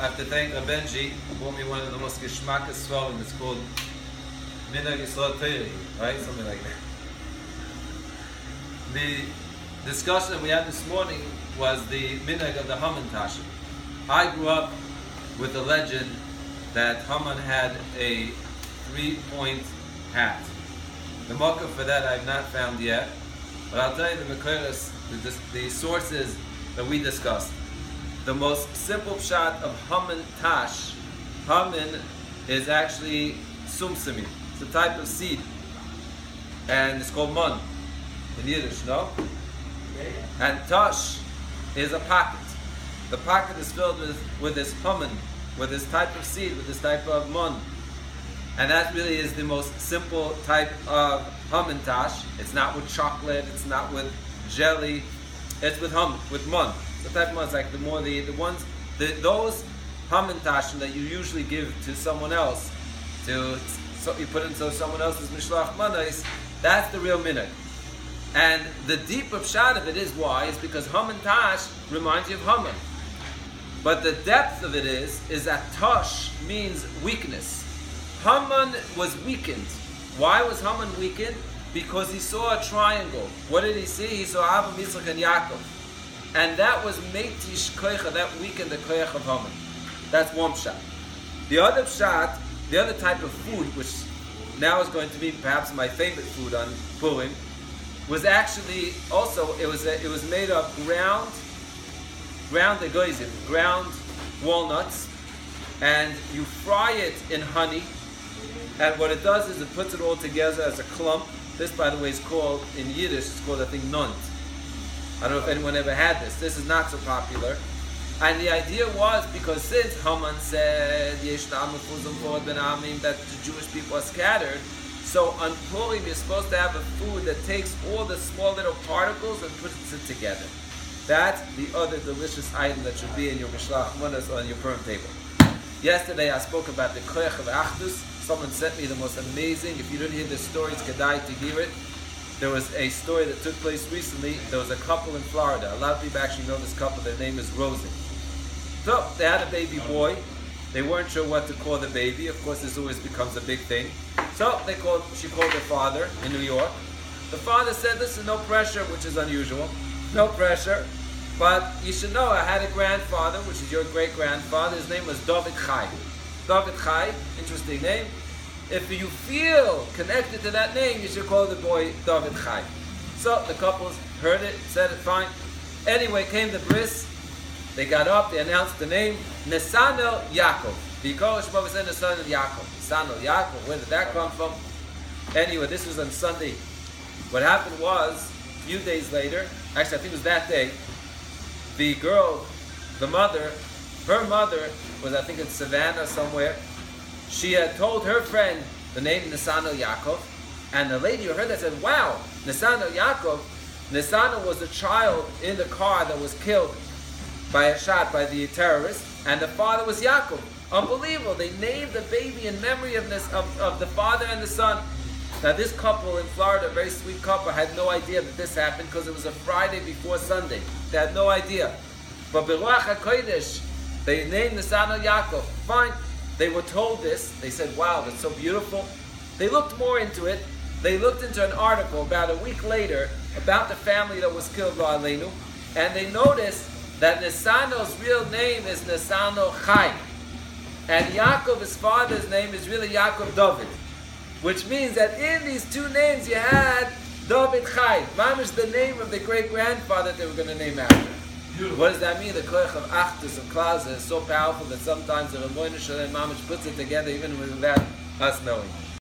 I have to thank Benji, who brought me one of the most geschmackes swelling. It's called Minhag Yisrael Teiri, right? Something like that. The discussion that we had this morning was the minhag of the hammentoch. I grew up with the legend that Haman had a 3-point hat. The mocha for that I have not found yet, but I'll tell you the mekoros, the sources that we discussed. The most simple pshat of hammentoch, Haman is actually sumsimi. It's a type of seed, and it's called mun in Yiddish, no? And tosh is a pocket. The pocket is filled with this Haman, with this type of seed, with this type of mun. And that really is the most simple type of hammentoch. It's not with chocolate, it's not with jelly, it's with mun. The type of mun is like those hammentoch that you usually give to someone else, so you put into someone else's mishloach manos. That's the real minhag. And the deeper pshat of it is why? Is because hammentoch reminds you of Haman. But the depth of it is that tosh means weakness. Haman was weakened. Why was Haman weakened? Because he saw a triangle. What did he see? He saw Avraham, Yitzchak, and Yaakov. And that was meitish koicha, that weakened the koich of Haman. That's one pshat. The other pshat, the other type of food, which now is going to be perhaps my favorite food on Purim, was actually also, it was made of ground egoizim, ground walnuts, and you fry it in honey, and what it does is it puts it all together as a clump. This, by the way, is called, in Yiddish, it's called, I think, nunt. I don't know if anyone ever had this. This is not so popular. And the idea was, because since Haman said that the Jewish people are scattered, so on Purim you're supposed to have a food that takes all the small little particles and puts it together. That's the other delicious item that should be in your mishloach manos on your Purim table. Yesterday I spoke about the koich of achdus. Someone sent me the most amazing, if you didn't hear this story, it's kedai to hear it. There was a story that took place recently. There was a couple in Florida. A lot of people actually know this couple. Their name is Rosie. So they had a baby boy. They weren't sure what to call the baby. Of course, this always becomes a big thing. So she called her father in New York. The father said, listen, no pressure, which is unusual. No pressure. But you should know, I had a grandfather, which is your great-grandfather. His name was David Chai. David Chai, interesting name. If you feel connected to that name, you should call the boy David Chai. So the couples heard it, said it, fine. Anyway, came the bris. They got up, they announced the name, Nesanel Yaakov. Because Shema was saying Nesanel Yaakov. Nesanel Yaakov, where did that come from? Anyway, this was on Sunday. What happened was, a few days later, actually I think it was that day, the girl, her mother was, I think, in Savannah somewhere. She had told her friend the name Nesanel Yaakov, and the lady who heard that said, wow, Nesanel Yaakov. Nesanel was a child in the car that was killed by a shot by the terrorist, and the father was Yaakov. Unbelievable. They named the baby in memory of the father and the son. Now this couple in Florida, a very sweet couple, had no idea that this happened because it was a Friday before Sunday. They had no idea. But Beruach HaKodesh, they named Nesanel Yaakov. Fine. They were told this. They said, wow, that's so beautiful. They looked more into it. They looked into an article about a week later about the family that was killed by Aleinu, and they noticed that Nesanel's real name is Nesanel Chai. And Yaakov, his father's name, is really Yaakov David. Which means that in these two names you had David Chai. Mamish, the name of the great-grandfather they were going to name after. Beautiful. What does that mean? The koich of achdus and klaus is so powerful that sometimes the Rabboni Shalom Mamish puts it together even without us knowing.